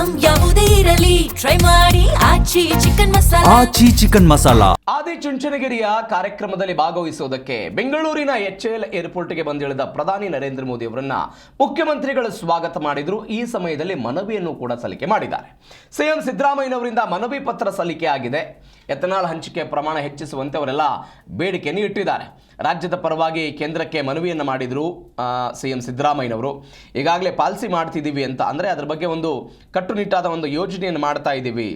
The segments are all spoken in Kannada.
ಐಟಂ ಯಾವುದೇ ಇರಲಿ ಟ್ರೈ ಮಾಡಿ ಆಚಿ ಚಿಕನ್ ಮಸಾಲಾ. ಆದಿಚುಂಚನಗಿರಿಯ ಕಾರ್ಯಕ್ರಮದಲ್ಲಿ ಭಾಗವಹಿಸುವುದಕ್ಕೆ ಬೆಂಗಳೂರಿನ HAL ಏರ್ಪೋರ್ಟ್ಗೆ ಬಂದಿಳಿದ ಪ್ರಧಾನಿ ನರೇಂದ್ರ ಮೋದಿ ಅವರನ್ನ ಮುಖ್ಯಮಂತ್ರಿಗಳು ಸ್ವಾಗತ ಮಾಡಿದ್ರು. ಈ ಸಮಯದಲ್ಲಿ ಮನವಿಯನ್ನು ಕೂಡ ಸಲ್ಲಿಕೆ ಮಾಡಿದ್ದಾರೆ. ಸಿಎಂ ಸಿದ್ದರಾಮಯ್ಯನವರಿಂದ ಮನವಿ ಪತ್ರ ಸಲ್ಲಿಕೆ ಆಗಿದೆ. ಎಥನಾಲ್ ಹಂಚಿಕೆ ಪ್ರಮಾಣ ಹೆಚ್ಚಿಸುವಂತೆ ಅವರೆಲ್ಲ ಬೇಡಿಕೆಯನ್ನು ಇಟ್ಟಿದ್ದಾರೆ. ರಾಜ್ಯದ ಪರವಾಗಿ ಕೇಂದ್ರಕ್ಕೆ ಮನವಿಯನ್ನು ಮಾಡಿದರು ಸಿಎಂ ಸಿದ್ದರಾಮಯ್ಯನವರು. ಈಗಾಗಲೇ ಪಾಲಿಸಿ ಮಾಡ್ತಿದ್ದೀವಿ ಅಂತ, ಅಂದರೆ ಅದರ ಬಗ್ಗೆ ಒಂದು ಕಟ್ಟುನಿಟ್ಟಾದ ಒಂದು ಯೋಜನೆಯನ್ನು ಮಾಡ್ತಾ ಇದ್ದೀವಿ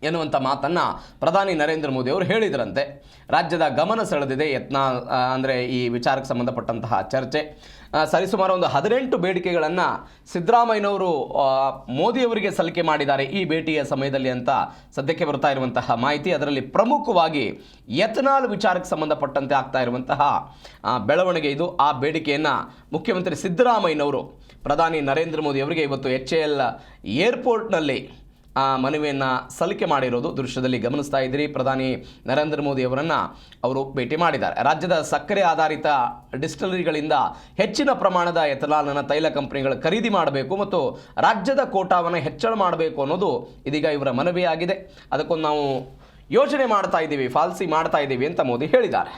ಎನ್ನುವಂಥ ಮಾತನ್ನು ಪ್ರಧಾನಿ ನರೇಂದ್ರ ಮೋದಿ ಅವರು ಹೇಳಿದರಂತೆ. ರಾಜ್ಯದ ಗಮನ ಸೆಳೆದಿದೆ ಎಥನಾಲ್ ಅಂದರೆ ಈ ವಿಚಾರಕ್ಕೆ ಸಂಬಂಧಪಟ್ಟಂತಹ ಚರ್ಚೆ. ಸರಿಸುಮಾರು ಒಂದು 18 ಬೇಡಿಕೆಗಳನ್ನು ಸಿದ್ದರಾಮಯ್ಯನವರು ಮೋದಿಯವರಿಗೆ ಸಲ್ಲಿಕೆ ಮಾಡಿದ್ದಾರೆ ಈ ಭೇಟಿಯ ಸಮಯದಲ್ಲಿ ಅಂತ ಸದ್ಯಕ್ಕೆ ಬರ್ತಾ ಇರುವಂತಹ ಮಾಹಿತಿ. ಅದರಲ್ಲಿ ಪ್ರಮುಖವಾಗಿ ಎಥನಾಲ್ ವಿಚಾರಕ್ಕೆ ಸಂಬಂಧಪಟ್ಟಂತೆ ಆಗ್ತಾ ಇರುವಂತಹ ಬೆಳವಣಿಗೆ ಇದು. ಆ ಬೇಡಿಕೆಯನ್ನು ಮುಖ್ಯಮಂತ್ರಿ ಸಿದ್ದರಾಮಯ್ಯನವರು ಪ್ರಧಾನಿ ನರೇಂದ್ರ ಮೋದಿ ಅವರಿಗೆ ಇವತ್ತು HAL ಏರ್ಪೋರ್ಟ್ನಲ್ಲಿ ಮನವಿಯನ್ನು ಸಲ್ಲಿಕೆ ಮಾಡಿರೋದು ದೃಶ್ಯದಲ್ಲಿ ಗಮನಿಸ್ತಾ ಇದ್ದೀರಿ. ಪ್ರಧಾನಿ ನರೇಂದ್ರ ಮೋದಿ ಅವರನ್ನು ಅವರು ಭೇಟಿ ಮಾಡಿದ್ದಾರೆ. ರಾಜ್ಯದ ಸಕ್ಕರೆ ಆಧಾರಿತ ಡಿಸ್ಟಿಲರಿಗಳಿಂದ ಹೆಚ್ಚಿನ ಪ್ರಮಾಣದ ಎಥನಾಲನ್ನು ತೈಲ ಕಂಪನಿಗಳು ಖರೀದಿ ಮಾಡಬೇಕು ಮತ್ತು ರಾಜ್ಯದ ಕೋಟಾವನ್ನು ಹೆಚ್ಚಳ ಮಾಡಬೇಕು ಅನ್ನೋದು ಇದೀಗ ಇವರ ಮನವಿಯಾಗಿದೆ. ಅದಕ್ಕೊಂದು ನಾವು ಯೋಜನೆ ಮಾಡ್ತಾ ಇದ್ದೀವಿ, ಪಾಲಿಸಿ ಮಾಡ್ತಾ ಇದ್ದೀವಿ ಅಂತ ಮೋದಿ ಹೇಳಿದ್ದಾರೆ.